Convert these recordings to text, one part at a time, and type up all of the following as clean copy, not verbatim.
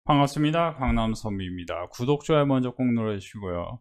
반갑습니다. 강남선비입니다. 구독, 좋아요 먼저 꼭 눌러주시고요.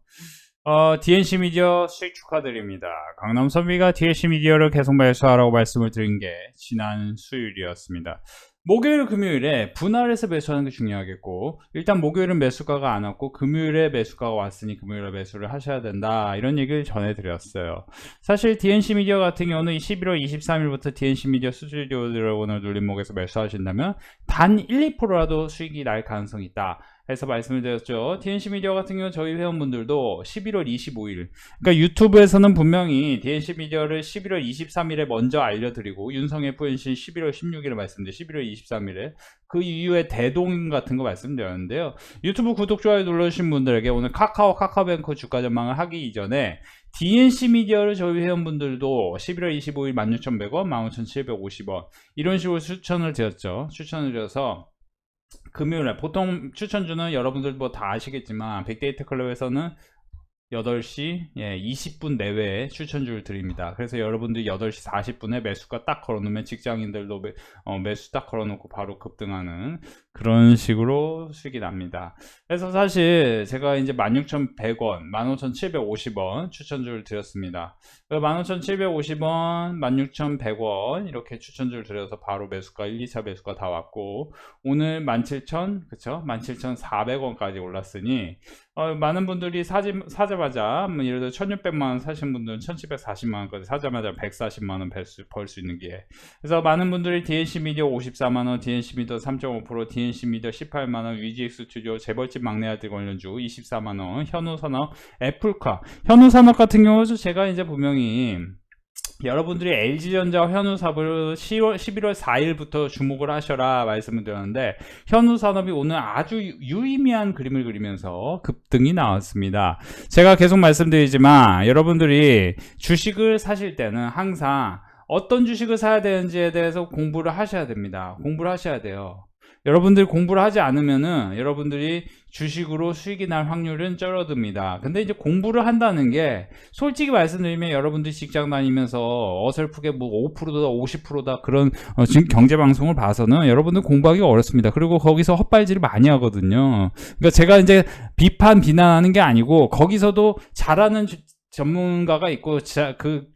DNC 미디어 수익 축하드립니다. 강남선비가 DNC 미디어를 계속 매수하라고 말씀을 드린 게 지난 수요일이었습니다. 목요일, 금요일에 분할해서 매수하는 게 중요하겠고, 일단 목요일은 매수가가 안 왔고 금요일에 매수가가 왔으니 금요일에 매수를 하셔야 된다, 이런 얘기를 전해드렸어요. 사실 DNC 미디어 같은 경우는 11월 23일부터 DNC 미디어 스튜디오 드래곤을 눌림목에서 매수하신다면 단 1, 2%라도 수익이 날 가능성이 있다 해서 말씀을 드렸죠. DNC 미디어 같은 경우 저희 회원분들도 11월 25일, 그러니까 유튜브에서는 분명히 DNC 미디어를 11월 23일에 먼저 알려드리고, 윤성의 FNC 11월 16일에 말씀드렸는데 11월 23일에 그 이후에 대동 같은 거 말씀드렸는데요. 유튜브 구독, 좋아요 눌러주신 분들에게 오늘 카카오뱅크 주가 전망을 하기 이전에 DNC 미디어를 저희 회원분들도 11월 25일 16,100원, 15,750원 이런 식으로 추천을 드렸죠. 추천을 드려서 금요일에 보통 추천주는 여러분들 뭐 다 아시겠지만 빅데이터 클럽에서는 8시 20분 내외에 추천주를 드립니다. 그래서 여러분들이 8시 40분에 매수가 딱 걸어놓으면 직장인들도 매수 딱 걸어놓고 바로 급등하는 그런 식으로 수익이 납니다. 그래서 사실 제가 이제 16,100원, 15,750원 추천주를 드렸습니다. 15,750원, 16,100원 이렇게 추천주를 드려서 바로 매수가 1, 2차 매수가 다 왔고, 오늘 17,000, 그쵸? 17,400원까지 올랐으니 많은 분들이 사자마자 예를 들어 1,600만원 사신 분들은 1,740만원까지 사자마자 140만원 벌 수 있는 기회. 그래서 많은 분들이 DNC 미디어 54만원, DNC 미디어 3.5%, DNC 미디어 18만원, 위지엑스 스튜디오, 재벌집 막내 아들 관련주 24만원, 현우산업, 애플카. 현우산업 같은 경우도 제가 이제 분명히 여러분들이 LG전자 현우산업을 11월 4일부터 주목을 하셔라 말씀을 드렸는데, 현우산업이 오늘 아주 유의미한 그림을 그리면서 급등이 나왔습니다. 제가 계속 말씀드리지만 여러분들이 주식을 사실 때는 항상 어떤 주식을 사야 되는지에 대해서 공부를 하셔야 됩니다. 공부를 하셔야 돼요. 여러분들이 공부를 하지 않으면은 여러분들이 주식으로 수익이 날 확률은 줄어듭니다. 근데 이제 공부를 한다는 게 솔직히 말씀드리면 여러분들이 직장 다니면서 어설프게 뭐 5%다 50%다 그런 지금 경제 방송을 봐서는 여러분들 공부하기 어렵습니다. 그리고 거기서 헛발질을 많이 하거든요. 그러니까 제가 이제 비난하는 게 아니고, 거기서도 잘하는 전문가가 있고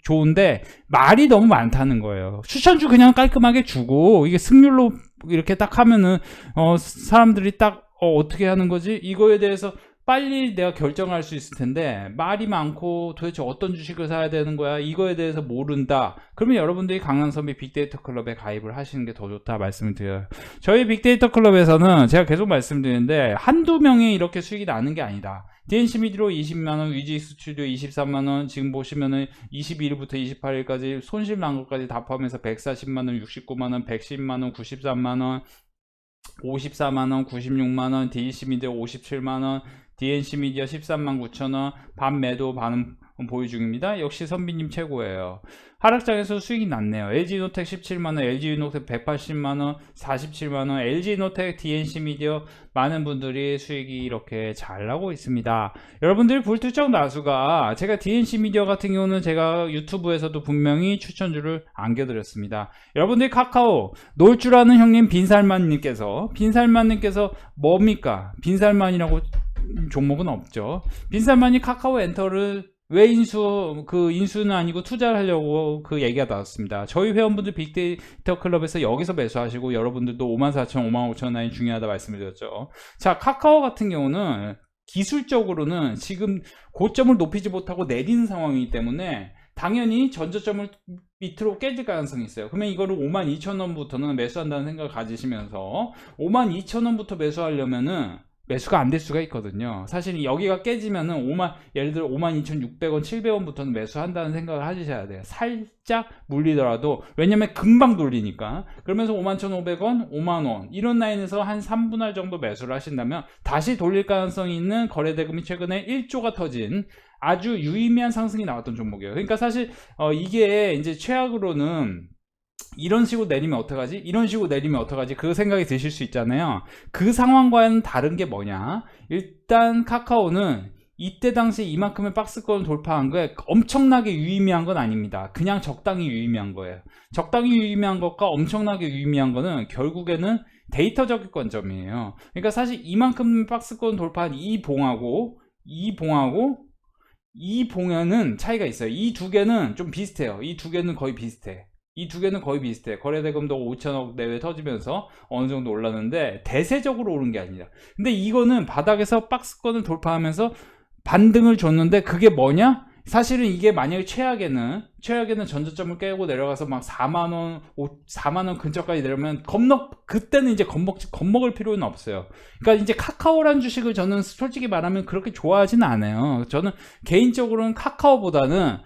좋은데 말이 너무 많다는 거예요. 추천주 그냥 깔끔하게 주고 이게 승률로 이렇게 딱 하면은 사람들이 딱 어떻게 하는 거지? 이거에 대해서 빨리 내가 결정할 수 있을 텐데, 말이 많고 도대체 어떤 주식을 사야 되는 거야, 이거에 대해서 모른다. 그러면 여러분들이 강남선비 빅데이터 클럽에 가입을 하시는 게 더 좋다 말씀을 드려요. 저희 빅데이터 클럽에서는 제가 계속 말씀드리는데 한두 명이 이렇게 수익이 나는 게 아니다. DNC 미디로 20만원, 위지엑스 스튜디오 23만원, 지금 보시면은 22일부터 28일까지 손실 난 것까지 다 포함해서 140만원, 69만원, 110만원, 93만원, 54만원, 96만원, DNC 미디어 57만원, DNC 미디어 13만 9천원, 반 매도 반응 보유 중입니다. 역시 선비님 최고예요. 하락장에서 수익이 났네요. LG노텍 17만원, LG노텍 180만원, 47만원, LG노텍, DNC 미디어 많은 분들이 수익이 이렇게 잘 나고 있습니다. 여러분들이 불특정 다수가, 제가 DNC 미디어 같은 경우는 제가 유튜브에서도 분명히 추천주를 안겨드렸습니다. 여러분들이 카카오 놀 줄 아는 형님 빈살만님께서 뭡니까? 빈살만이라고 종목은 없죠. 빈살만이 카카오 엔터를 왜 인수는 아니고 투자를 하려고 그 얘기가 나왔습니다. 저희 회원분들 빅데이터 클럽에서 여기서 매수하시고, 여러분들도 54,000, 55,000 라인 중요하다 말씀을 드렸죠. 자, 카카오 같은 경우는 기술적으로는 지금 고점을 높이지 못하고 내리는 상황이기 때문에 당연히 전저점을 밑으로 깨질 가능성이 있어요. 그러면 이거를 52,000원부터는 매수한다는 생각을 가지시면서 52,000원부터 매수하려면은 매수가 안 될 수가 있거든요. 사실 여기가 깨지면은 예를 들어 52,600원, 700원부터는 매수한다는 생각을 하셔야 돼요. 살짝 물리더라도, 왜냐면 금방 돌리니까. 그러면서 51,500원, 5만원 이런 라인에서 한 3분할 정도 매수를 하신다면 다시 돌릴 가능성이 있는, 거래대금이 최근에 1조가 터진 아주 유의미한 상승이 나왔던 종목이에요. 그러니까 사실 이게 이제 최악으로는 이런 식으로 내리면 어떡하지? 이런 식으로 내리면 어떡하지? 그 생각이 드실 수 있잖아요. 그 상황과는 다른 게 뭐냐? 일단 카카오는 이때 당시에 이만큼의 박스권을 돌파한 거에 엄청나게 유의미한 건 아닙니다. 그냥 적당히 유의미한 거예요. 적당히 유의미한 것과 엄청나게 유의미한 거는 결국에는 데이터적인 관점이에요. 그러니까 사실 이만큼 박스권 돌파한 이 봉하고 이 봉에는 차이가 있어요. 이 두 개는 좀 비슷해요. 이 두 개는 거의 비슷해. 거래대금도 5천억 내외 터지면서 어느 정도 올랐는데 대세적으로 오른 게 아니라. 근데 이거는 바닥에서 박스권을 돌파하면서 반등을 줬는데 그게 뭐냐? 사실은 이게 만약에 최악에는 전저점을 깨고 내려가서 막 4만원 근처까지 내려면 그때는 이제 겁먹을 필요는 없어요. 그러니까 이제 카카오란 주식을 저는 솔직히 말하면 그렇게 좋아하지는 않아요. 저는 개인적으로는 카카오보다는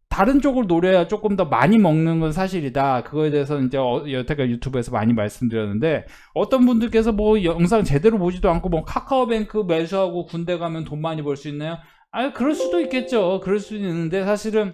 다른 쪽을 노려야 조금 더 많이 먹는 건 사실이다. 그거에 대해서 이제 여태까지 유튜브에서 많이 말씀드렸는데, 어떤 분들께서 뭐 영상 제대로 보지도 않고 뭐 카카오뱅크 매수하고 군대 가면 돈 많이 벌 수 있나요? 그럴 수도 있겠죠. 그럴 수도 있는데 사실은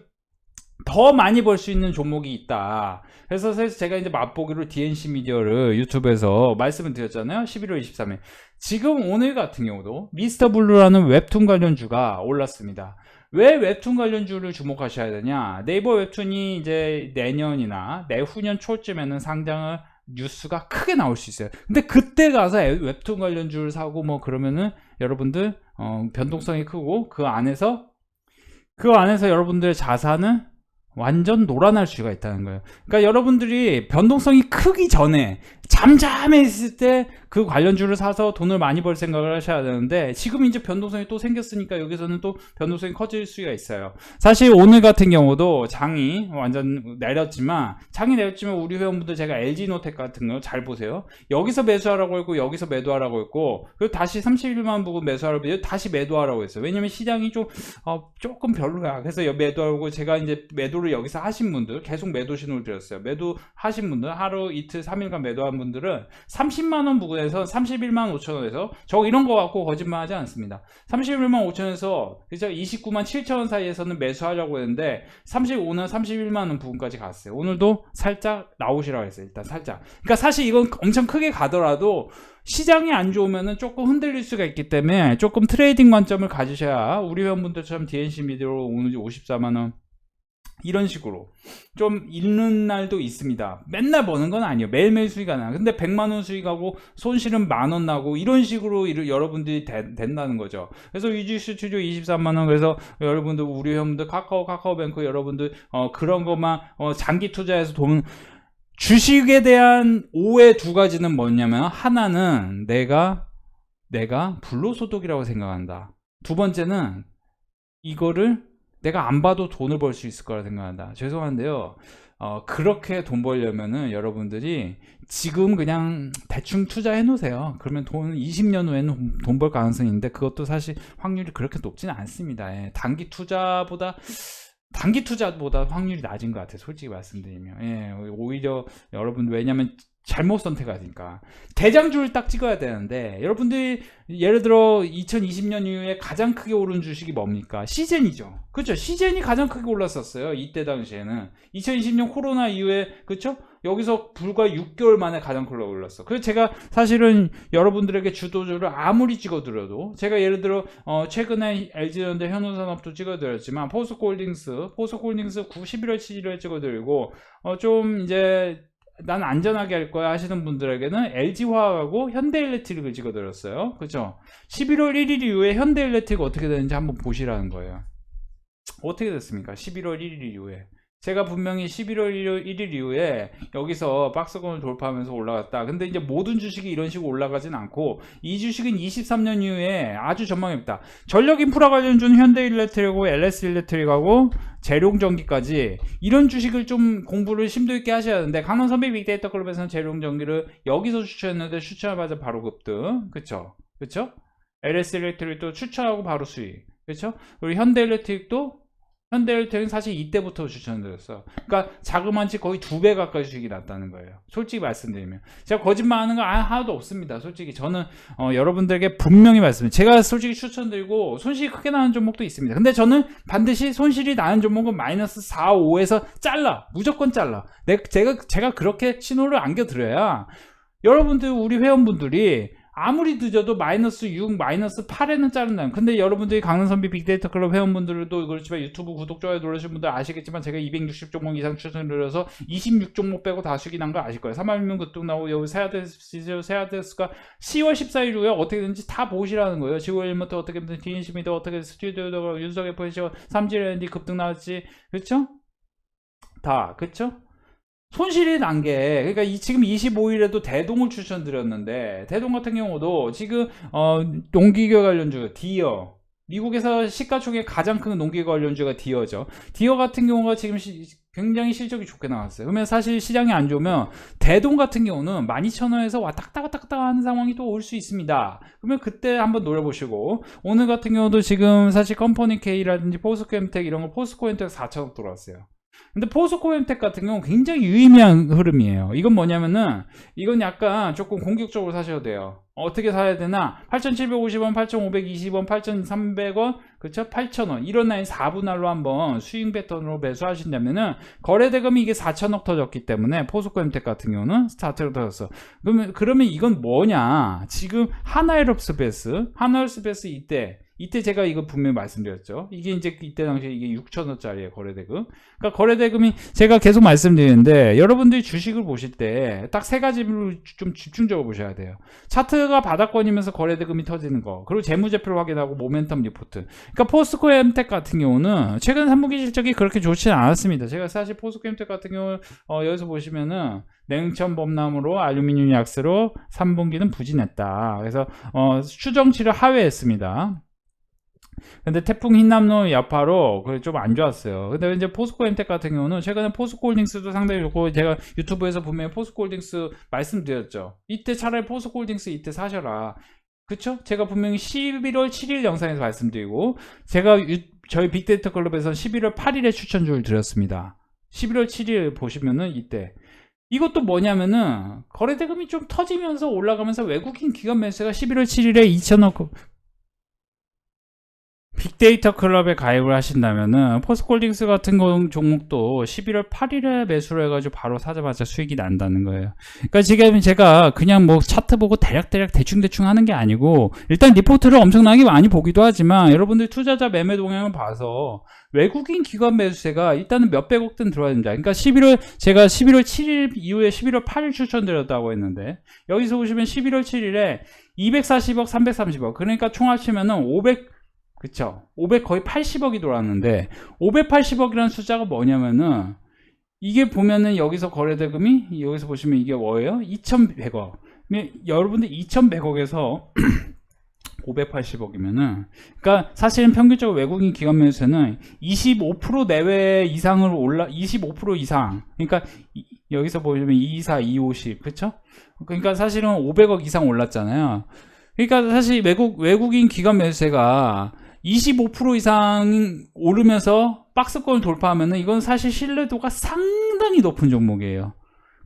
더 많이 벌 수 있는 종목이 있다. 그래서 제가 이제 맛보기로 DNC 미디어를 유튜브에서 말씀을 드렸잖아요. 11월 23일. 지금 오늘 같은 경우도 미스터 블루라는 웹툰 관련주가 올랐습니다. 왜 웹툰 관련주를 주목하셔야 되냐? 네이버 웹툰이 이제 내년이나 내후년 초쯤에는 상장을 뉴스가 크게 나올 수 있어요. 근데 그때 가서 웹툰 관련주를 사고 뭐 그러면은 여러분들 변동성이 크고 그 안에서 여러분들의 자산은 완전 놀아날 수가 있다는 거예요. 그러니까 여러분들이 변동성이 크기 전에 잠잠해 있을 때 그 관련주를 사서 돈을 많이 벌 생각을 하셔야 되는데, 지금 이제 변동성이 또 생겼으니까 여기서는 또 변동성이 커질 수가 있어요. 사실 오늘 같은 경우도 장이 완전 내렸지만 우리 회원분들 제가 LG노텍 같은 거 잘 보세요. 여기서 매수하라고 했고 여기서 매도하라고 했고, 그리고 다시 31만 보고 매수하라고 했고 다시 매도하라고 했어요. 왜냐면 시장이 조금 별로야. 그래서 매도하고, 제가 이제 매도를 여기서 하신 분들, 계속 매도 신호를 드렸어요. 매도 하신 분들, 하루 이틀 3일간 매도한 분들은 30만원 부근에서 31만 5천원에서, 저 이런 거 갖고 거짓말 하지 않습니다. 31만 5천원에서 29만 7천원 사이에서는 매수하려고 했는데 35는 31만원 부근까지 갔어요. 오늘도 살짝 나오시라고 했어요. 일단 살짝. 그러니까 사실 이건 엄청 크게 가더라도 시장이 안 좋으면은 조금 흔들릴 수가 있기 때문에 조금 트레이딩 관점을 가지셔야, 우리 회원분들처럼 DNC 미디어로 오늘 54만원 이런 식으로 좀 잃는 날도 있습니다. 맨날 버는 건 아니에요. 매일매일 수익이 안 나요. 근데 100만원 수익하고 손실은 만원 나고 이런 식으로 여러분들이 된다는 거죠. 그래서 위주수출료 23만원. 그래서 여러분들, 우리 회원분들 카카오뱅크 여러분들 그런 것만 장기 투자해서 돈, 주식에 대한 오해 두 가지는 뭐냐면, 하나는 내가 불로소득이라고 생각한다. 두 번째는 이거를 내가 안 봐도 돈을 벌 수 있을 거라 생각한다. 죄송한데요. 그렇게 돈 벌려면은 여러분들이 지금 그냥 대충 투자해 놓으세요. 그러면 20년 후에는 돈 벌 가능성이 있는데, 그것도 사실 확률이 그렇게 높지는 않습니다. 단기 투자보다 확률이 낮은 것 같아요. 솔직히 말씀드리면. 오히려 여러분들, 왜냐면 잘못 선택하니까. 대장주를 딱 찍어야 되는데, 여러분들이 예를 들어 2020년 이후에 가장 크게 오른 주식이 뭡니까? 시젠이죠. 그렇죠? 시젠이 가장 크게 올랐었어요. 이때 당시에는 2020년 코로나 이후에, 그렇죠? 여기서 불과 6개월 만에 가장 크게 올랐어. 그래서 제가 사실은 여러분들에게 주도주를 아무리 찍어드려도, 제가 예를 들어 최근에 LG전자 현우산업도 찍어드렸지만, 포스코홀딩스 11월 7일에 찍어드리고, 좀 이제 난 안전하게 할 거야 하시는 분들에게는 LG화학하고 현대일렉트릭을 찍어드렸어요. 그죠? 11월 1일 이후에 현대일렉트릭 어떻게 되는지 한번 보시라는 거예요. 어떻게 됐습니까? 11월 1일 이후에. 제가 분명히 11월 1일 이후에 여기서 박스권을 돌파하면서 올라갔다. 근데 이제 모든 주식이 이런 식으로 올라가진 않고, 이 주식은 23년 이후에 아주 전망이 없다. 전력 인프라 관련주는 현대일렉트릭하고 LS일렉트릭하고 재룡전기까지, 이런 주식을 좀 공부를 심도 있게 하셔야 하는데, 강남선배 빅데이터 클럽에서는 재룡전기를 여기서 추천했는데 추천하자마자 바로 급등. 그쵸? LS일렉트릭도 추천하고 바로 수익. 그쵸? 그리고 현대일렉트릭은 사실 이때부터 추천드렸어. 그러니까 자그만치 거의 2배 가까이 수익이 났다는 거예요. 솔직히 말씀드리면. 제가 거짓말하는 거 하나도 없습니다. 솔직히 저는 여러분들에게 분명히 말씀드립니다. 제가 솔직히 추천드리고 손실이 크게 나는 종목도 있습니다. 근데 저는 반드시 손실이 나는 종목은 마이너스 4, 5에서 무조건 잘라. 제가 그렇게 신호를 안겨드려야 여러분들, 우리 회원분들이 아무리 늦어도 마이너스 6, 마이너스 8에는 자른다. 근데 여러분들이 강남선비 빅데이터 클럽 회원분들도 그렇지만 유튜브 구독, 좋아요 누르신 분들 아시겠지만 제가 260종목 이상 추천드려서 26종목 빼고 다 수익이 난 거 아실 거예요. 3만명 그뚝 나오고 여기 세아데스가 10월 14일이고요. 어떻게든지 다 보시라는 거예요. 10월 1일부터 어떻게든 DNC미도 어떻게 스튜디오도 윤석열 포지션 삼질랜디 급등 나왔지. 그쵸? 다 그쵸? 손실이 난 게, 그러니까 지금 25일에도 대동을 추천드렸는데, 대동 같은 경우도 지금, 농기계 관련주, 디어. 미국에서 시가총액 가장 큰 농기계 관련주가 디어죠. 디어 같은 경우가 지금 굉장히 실적이 좋게 나왔어요. 그러면 사실 시장이 안 좋으면, 대동 같은 경우는 12,000원에서 왔다 갔다 하는 상황이 또 올 수 있습니다. 그러면 그때 한번 노려보시고, 오늘 같은 경우도 지금 사실 컴퍼니 K라든지 포스코엠텍 이런 거 포스코엠텍 4,000원 들어왔어요. 근데 포스코엠텍 같은 경우 굉장히 유의미한 흐름이에요. 이건 뭐냐면은 이건 약간 조금 공격적으로 사셔도 돼요. 어떻게 사야 되나? 8,750원, 8,520원, 8,300원, 그쵸? 8,000원 이런 라인 4분할로 한번 스윙 패턴으로 매수하신다면은 거래대금이 이게 4천억 터졌기 때문에 포스코엠텍 같은 경우는 스타트로 터졌어. 그러면 이건 뭐냐? 지금 하나에럽스베스 이때 제가 이거 분명히 말씀드렸죠. 이게 이제 이때 당시에 이게 6,000원짜리예요, 거래대금. 그러니까 거래대금이 제가 계속 말씀드리는데 여러분들이 주식을 보실 때 딱 세 가지로 좀 집중적으로 보셔야 돼요. 차트가 바닥권이면서 거래대금이 터지는 거, 그리고 재무제표를 확인하고 모멘텀 리포트. 그러니까 포스코엠텍 같은 경우는 최근 3분기 실적이 그렇게 좋지는 않았습니다. 제가 사실 포스코엠텍 같은 경우 여기서 보시면은 냉천 범람으로 알루미늄 약세로 3분기는 부진했다. 그래서 추정치를 하회했습니다. 근데 태풍 흰남노 여파로 좀 안 좋았어요. 근데 이제 포스코엠텍 같은 경우는 최근에 포스코홀딩스도 상당히 좋고 제가 유튜브에서 분명히 포스코홀딩스 말씀드렸죠. 이때 차라리 포스코홀딩스 이때 사셔라. 그쵸? 제가 분명히 11월 7일 영상에서 말씀드리고 제가 저희 빅데이터 클럽에서 11월 8일에 추천주를 드렸습니다. 11월 7일 보시면은 이때 이것도 뭐냐면은 거래대금이 좀 터지면서 올라가면서 외국인 기관 매수가 11월 7일에 2천억 빅데이터 클럽에 가입을 하신다면은 포스코홀딩스 같은 종목도 11월 8일에 매수를 해가지고 바로 사자마자 수익이 난다는 거예요. 그러니까 지금 제가 그냥 뭐 차트 보고 대략 대충 하는 게 아니고 일단 리포트를 엄청나게 많이 보기도 하지만 여러분들 투자자 매매 동향을 봐서 외국인 기관 매수세가 일단은 몇백억 든 들어야 됩니다. 그러니까 제가 11월 7일 이후에 11월 8일 추천드렸다고 했는데 여기서 보시면 11월 7일에 240억, 330억 그러니까 총 합치면은 500 거의 80억이 돌았는데 580억이라는 숫자가 뭐냐면은 이게 보면은 여기서 거래대금이 여기서 보시면 이게 뭐예요? 2100억. 여러분들 2100억에서 580억이면은 그러니까 사실은 평균적으로 외국인 기관 매수세는 25% 내외 이상을 25% 이상. 그러니까 여기서 보시면 224, 250. 그쵸? 그러니까 사실은 500억 이상 올랐잖아요. 그러니까 사실 외국인 기관 매수세가 25% 이상 오르면서 박스권을 돌파하면은 이건 사실 신뢰도가 상당히 높은 종목이에요.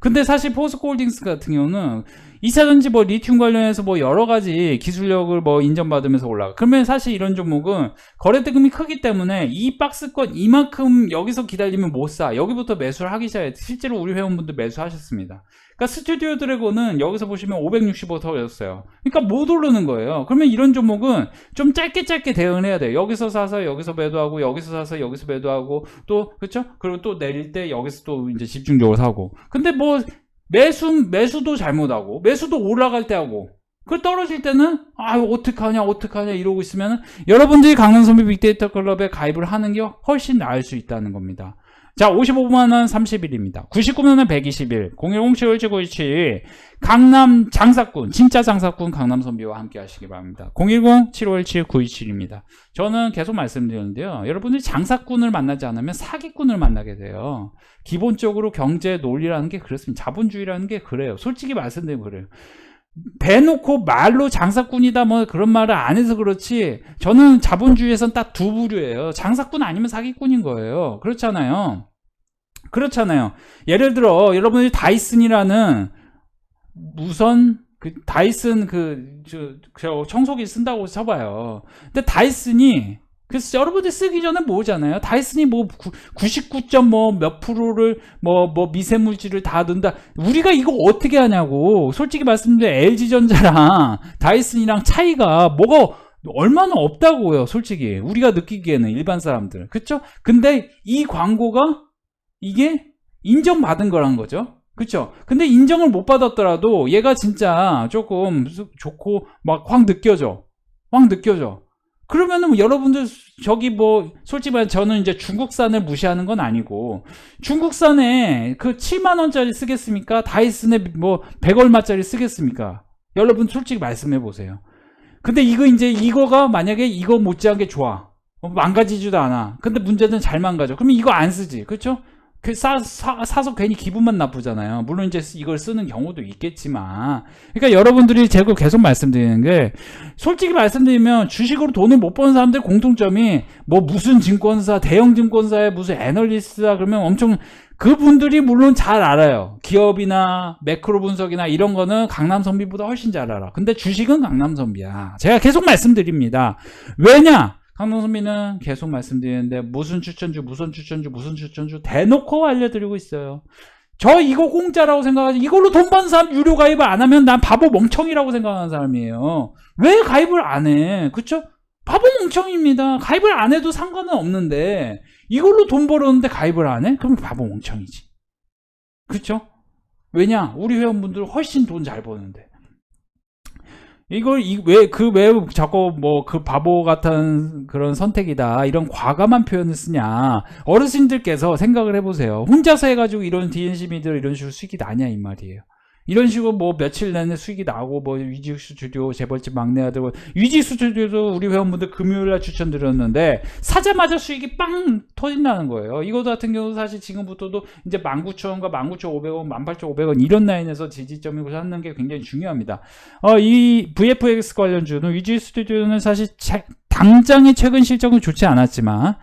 근데 사실 포스코홀딩스 같은 경우는 2차전지 뭐 리튬 관련해서 뭐 여러 가지 기술력을 뭐 인정받으면서 올라가. 그러면 사실 이런 종목은 거래대금이 크기 때문에 이 박스권 이만큼 여기서 기다리면 못 사. 여기부터 매수를 하기 시작해. 실제로 우리 회원분들 매수하셨습니다. 그러니까 스튜디오 드래곤은 여기서 보시면 565 터졌어요. 그러니까 못 오르는 거예요. 그러면 이런 종목은 좀 짧게 대응을 해야 돼요. 여기서 사서 여기서 매도하고 여기서 사서 여기서 매도하고 또 그렇죠? 그리고 또 내릴 때 여기서 또 이제 집중적으로 사고. 근데 뭐 매수도 잘못하고 매수도 올라갈 때 하고 그 떨어질 때는 어떡하냐 이러고 있으면 여러분들이 강남선비 빅데이터 클럽에 가입을 하는 게 훨씬 나을 수 있다는 겁니다. 자, 55만원 30일입니다. 99만원 121. 010-7517-927. 강남 장사꾼, 진짜 장사꾼 강남선비와 함께 하시기 바랍니다. 010-7517-927입니다. 저는 계속 말씀드리는데요. 여러분들이 장사꾼을 만나지 않으면 사기꾼을 만나게 돼요. 기본적으로 경제 논리라는 게 그렇습니다. 자본주의라는 게 그래요. 솔직히 말씀드리면 그래요. 대놓고 말로 장사꾼이다 뭐 그런 말을 안 해서 그렇지 저는 자본주의에선 딱 두 부류예요. 장사꾼 아니면 사기꾼인 거예요. 그렇잖아요. 예를 들어 여러분들이 다이슨이라는 무선 다이슨 청소기 쓴다고 쳐봐요. 근데 다이슨이 그래서 여러분들 쓰기 전에 뭐잖아요. 다이슨이 뭐 99점 뭐 몇 프로를 뭐 미세물질을 다 넣는다. 우리가 이거 어떻게 하냐고. 솔직히 말씀드려 LG전자랑 다이슨이랑 차이가 뭐가 얼마나 없다고요. 솔직히 우리가 느끼기에는 일반 사람들. 그쵸? 근데 이 광고가 이게 인정받은 거란 거죠. 그쵸? 근데 인정을 못 받았더라도 얘가 진짜 조금 좋고 막 확 느껴져. 그러면은 여러분들 저기 뭐 솔직히 말해 저는 이제 중국산을 무시하는 건 아니고 중국산에 그 7만 원짜리 쓰겠습니까? 다이슨에 뭐 100 얼마짜리 쓰겠습니까? 여러분 솔직히 말씀해 보세요. 근데 이거가 만약에 이거 못지않게 좋아. 망가지지도 않아. 근데 문제는 잘 망가져. 그러면 이거 안 쓰지. 그렇죠? 사서 괜히 기분만 나쁘잖아요. 물론 이제 이걸 쓰는 경우도 있겠지만. 그러니까 여러분들이 제가 계속 말씀드리는 게, 솔직히 말씀드리면 주식으로 돈을 못 버는 사람들 공통점이 뭐 무슨 증권사, 대형 증권사의 무슨 애널리스트다 그러면 엄청 그분들이 물론 잘 알아요. 기업이나 매크로 분석이나 이런 거는 강남선비보다 훨씬 잘 알아. 근데 주식은 강남선비야. 제가 계속 말씀드립니다. 왜냐? 강남선비는 계속 말씀드리는데 무슨 추천주 대놓고 알려드리고 있어요. 저 이거 공짜라고 생각하지 이걸로 돈 버는 사람 유료 가입을 안 하면 난 바보 멍청이라고 생각하는 사람이에요. 왜 가입을 안 해? 그쵸? 바보 멍청입니다. 가입을 안 해도 상관은 없는데 이걸로 돈 벌었는데 가입을 안 해? 그럼 바보 멍청이지. 그쵸? 왜냐? 우리 회원분들 훨씬 돈 잘 버는데. 이걸 왜 자꾸 뭐 그 바보 같은 그런 선택이다 이런 과감한 표현을 쓰냐. 어르신들께서 생각을 해보세요. 혼자서 해가지고 이런 DNC 미디어 이런 식으로 수익이 나냐 이 말이에요. 이런 식으로 뭐 며칠 내내 수익이 나고 뭐 위지수 스튜디오 재벌집 막내 아들 위지수 스튜디오도 우리 회원분들 금요일날 추천드렸는데 사자마자 수익이 빵 터진다는 거예요. 이거 같은 경우도 사실 지금부터도 이제 19,000원과 19,500원 18,500원 이런 라인에서 지지점이고 찾는 게 굉장히 중요합니다. 이 VFX 관련주는 위지수 스튜디오는 사실 당장의 최근 실적은 좋지 않았지만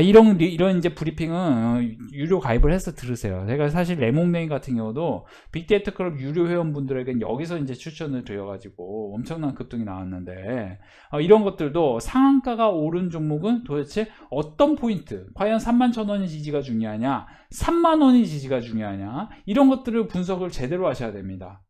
이런 이제 브리핑은 유료 가입을 해서 들으세요. 제가 사실 레몽네임 같은 경우도 빅데이터 클럽 유료 회원분들에겐 여기서 이제 추천을 드려가지고 엄청난 급등이 나왔는데 이런 것들도 상한가가 오른 종목은 도대체 어떤 포인트, 과연 31,000원이 지지가 중요하냐, 3만원이 지지가 중요하냐, 이런 것들을 분석을 제대로 하셔야 됩니다.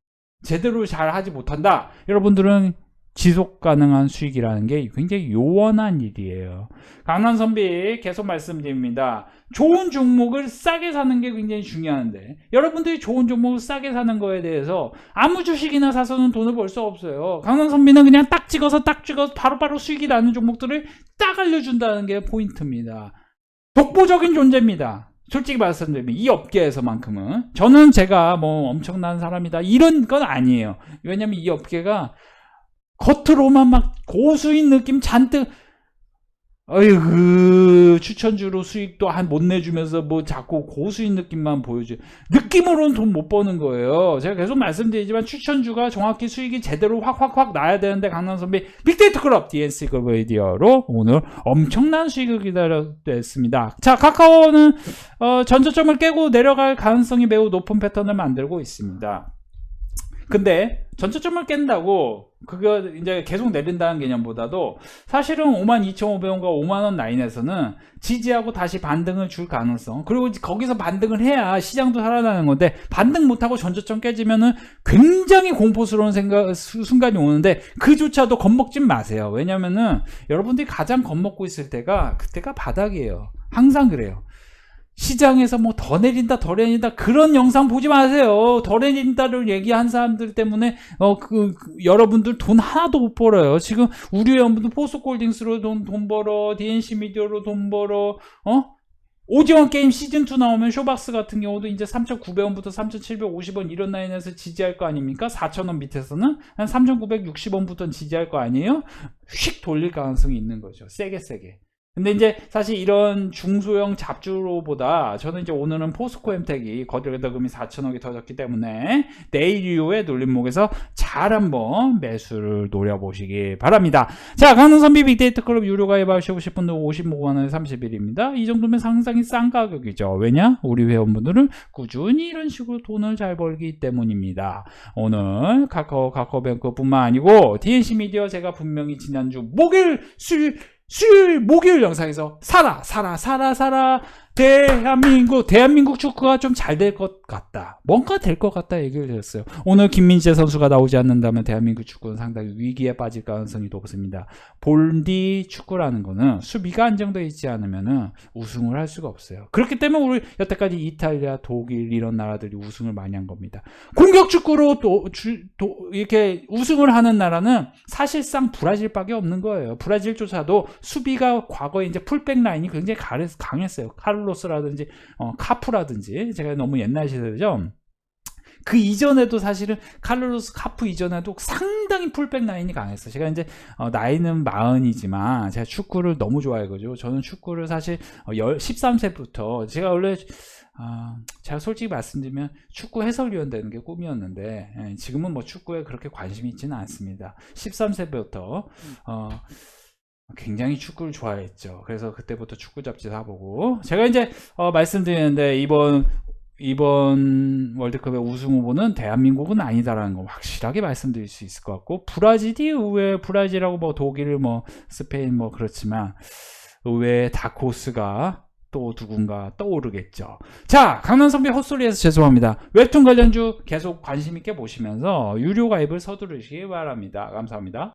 제대로 잘 하지 못한다. 여러분들은 지속 가능한 수익이라는 게 굉장히 요원한 일이에요. 강남선비 계속 말씀드립니다. 좋은 종목을 싸게 사는 게 굉장히 중요한데 여러분들이 좋은 종목을 싸게 사는 거에 대해서 아무 주식이나 사서는 돈을 벌 수 없어요. 강남선비는 그냥 딱 찍어서 바로바로 수익이 나는 종목들을 딱 알려준다는 게 포인트입니다. 독보적인 존재입니다. 솔직히 말씀드리면 이 업계에서만큼은 저는 제가 뭐 엄청난 사람이다 이런 건 아니에요. 왜냐면 이 업계가 겉으로만 막 고수인 느낌 잔뜩 추천주로 수익도 못 내주면서 뭐 자꾸 고수인 느낌만 보여줘요. 느낌으로는 돈 못 버는 거예요. 제가 계속 말씀드리지만 추천주가 정확히 수익이 제대로 확 나야 되는데 강남선비 빅데이터 클럽 DNC 클럽 레디오로 오늘 엄청난 수익을 기다렸습니다. 자, 카카오는 전저점을 깨고 내려갈 가능성이 매우 높은 패턴을 만들고 있습니다. 근데 전저점을 깬다고 그거 이제 계속 내린다는 개념보다도 사실은 52,500원과 5만원 라인에서는 지지하고 다시 반등을 줄 가능성, 그리고 거기서 반등을 해야 시장도 살아나는 건데 반등 못하고 전저점 깨지면은 굉장히 공포스러운 순간이 오는데 그조차도 겁먹지 마세요. 왜냐면은 여러분들이 가장 겁먹고 있을 때가 그때가 바닥이에요. 항상 그래요. 시장에서 뭐 더 내린다 그런 영상 보지 마세요. 더 내린다를 얘기한 사람들 때문에 여러분들 돈 하나도 못 벌어요. 지금 우리 회원분들 포스코홀딩스로 돈 벌어, DNC 미디어로 돈 벌어, 오징어 게임 시즌2 나오면 쇼박스 같은 경우도 이제 3,900원부터 3,750원 이런 라인에서 지지할 거 아닙니까? 4,000원 밑에서는 한 3,960원부터 지지할 거 아니에요? 휙 돌릴 가능성이 있는 거죠. 세게. 근데 이제 사실 이런 중소형 잡주로보다 저는 이제 오늘은 포스코 엠텍이 거래대금이 4천억이 터졌기 때문에 내일 이후에 눌림목에서 잘 한번 매수를 노려보시기 바랍니다. 자, 강남선비 빅데이터 클럽 유료 가입하시고 싶은 분들 55만원에 30일입니다. 이 정도면 상당히 싼 가격이죠. 왜냐? 우리 회원분들은 꾸준히 이런 식으로 돈을 잘 벌기 때문입니다. 오늘 카카오뱅크 뿐만 아니고 DNC 미디어 제가 분명히 지난주 목요일 수요일 수요일, 목요일 영상에서 살아. 대한민국 축구가 좀 잘 될 것 같다. 뭔가 될 것 같다 얘기를 드렸어요. 오늘 김민재 선수가 나오지 않는다면 대한민국 축구는 상당히 위기에 빠질 가능성이 높습니다. 본디 축구라는 거는 수비가 안정되어 있지 않으면 우승을 할 수가 없어요. 그렇기 때문에 우리 여태까지 이탈리아, 독일 이런 나라들이 우승을 많이 한 겁니다. 공격 축구로 이렇게 우승을 하는 나라는 사실상 브라질밖에 없는 거예요. 브라질조차도 수비가 과거에 이제 풀백 라인이 굉장히 강했어요. 카를로스라든지 카푸라든지, 제가 너무 옛날 시대죠. 그 이전에도 사실은 카를로스 카푸 이전에도 상당히 풀백 라인이 강했어요. 제가 이제 나이는 40이지만 제가 축구를 너무 좋아해가지고, 저는 축구를 사실 13세부터 제가 원래 제가 솔직히 말씀드리면 축구 해설위원 되는 게 꿈이었는데, 지금은 뭐 축구에 그렇게 관심이 있지는 않습니다. 13세부터 굉장히 축구를 좋아했죠. 그래서 그때부터 축구 잡지 사보고, 제가 이제 말씀드리는데, 이번 월드컵의 우승 후보는 대한민국은 아니다라는 거 확실하게 말씀드릴 수 있을 것 같고, 브라질이 의외, 브라질하고 뭐 독일, 뭐 스페인 뭐 그렇지만 의외의 다크호스가 또 누군가 떠오르겠죠. 자, 강남선배 헛소리해서 죄송합니다. 웹툰 관련주 계속 관심 있게 보시면서 유료 가입을 서두르시기 바랍니다. 감사합니다.